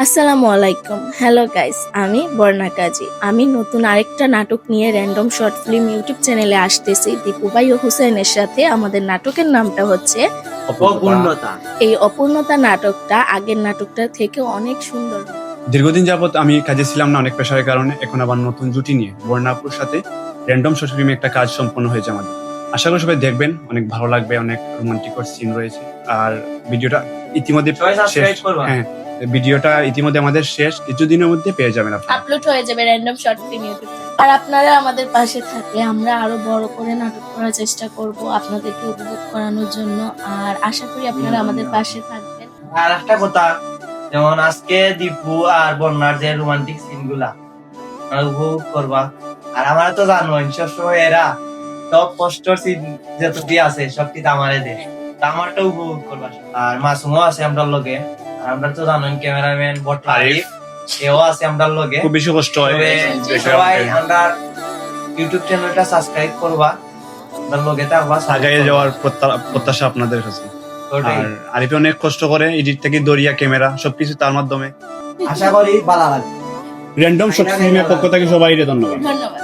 আসসালামু আলাইকুম। Hello guys, আমি বর্ণা কাজী। আমি নতুন আরেকটা নাটক নিয়ে র্যান্ডম শর্ট ফিল্ম ইউটিউব চ্যানেলে আসতেছি দীপু ভাই ও হুসেনের সাথে। আমাদের নাটকের নামটা হচ্ছে অপূর্ণতা। এই অপূর্ণতা নাটকটা আগের নাটকটা থেকে অনেক সুন্দর। দীর্ঘদিন যাবত আমি কাজে ছিলাম না অনেক পেশারের কারণে। এখন আবার নতুন জুটি নিয়ে বর্ণাপুর সাথে র্যান্ডম শর্ট ফিল্মে একটা কাজ সম্পন্ন হয়েছে আমাদের। আশা করি সবাই দেখবেন, অনেক ভালো লাগবে। অনেক রোমান্টিক সিন রয়েছে। আর ভিডিওটা ইতিমধ্যে শেষ। হ্যাঁ, ভিডিওটা ইতিমধ্যে আমাদের শেষ, কিছুদিনের মধ্যে পেয়ে যাবেন আপনারা। আপলোড হয়ে যাবে র্যান্ডম শর্ট ফিল্ম ইউটিউব। আর আপনারা আমাদের পাশে থাকলে আমরা আরো বড় করে নাটক করার চেষ্টা করব আপনাদেরকে উপভোগ করানোর জন্য। আর আশা করি আপনারা আমাদের পাশে থাকবেন। আর একটা কথা, যেমন আজকে দীপু আর বন্যার যে রোমান্টিক সিন গুলা উপভোগ করবা। আর আমরা তো জানো সবসময় এরা সব কষ্টর সিন যতটি আছে সব কিছু আমারে দেয়, আমারটা উপভোগ করবা। আর মাসুমও আছে আমরা লগে। আর আমরা তো জানেন ক্যামেরাম্যান বটলারিফ এও আছে আমরা লগে। খুব বেশি কষ্ট হয়। সবাই আমরা ইউটিউব চ্যানেলটা সাবস্ক্রাইব করবা, আমরা লগে থাকবা, আগায় যাওয়ার প্রত্যাশা আপনাদের কাছে। আর আরিফে অনেক কষ্ট করে, এডিট থেকে দরিয়া ক্যামেরা সবকিছু তার মাধ্যমে। আশা করি ভালো লাগবে। র্যান্ডম শর্ট ফিল্মের পক্ষ থেকে সবাই ধন্যবাদ। ধন্যবাদ।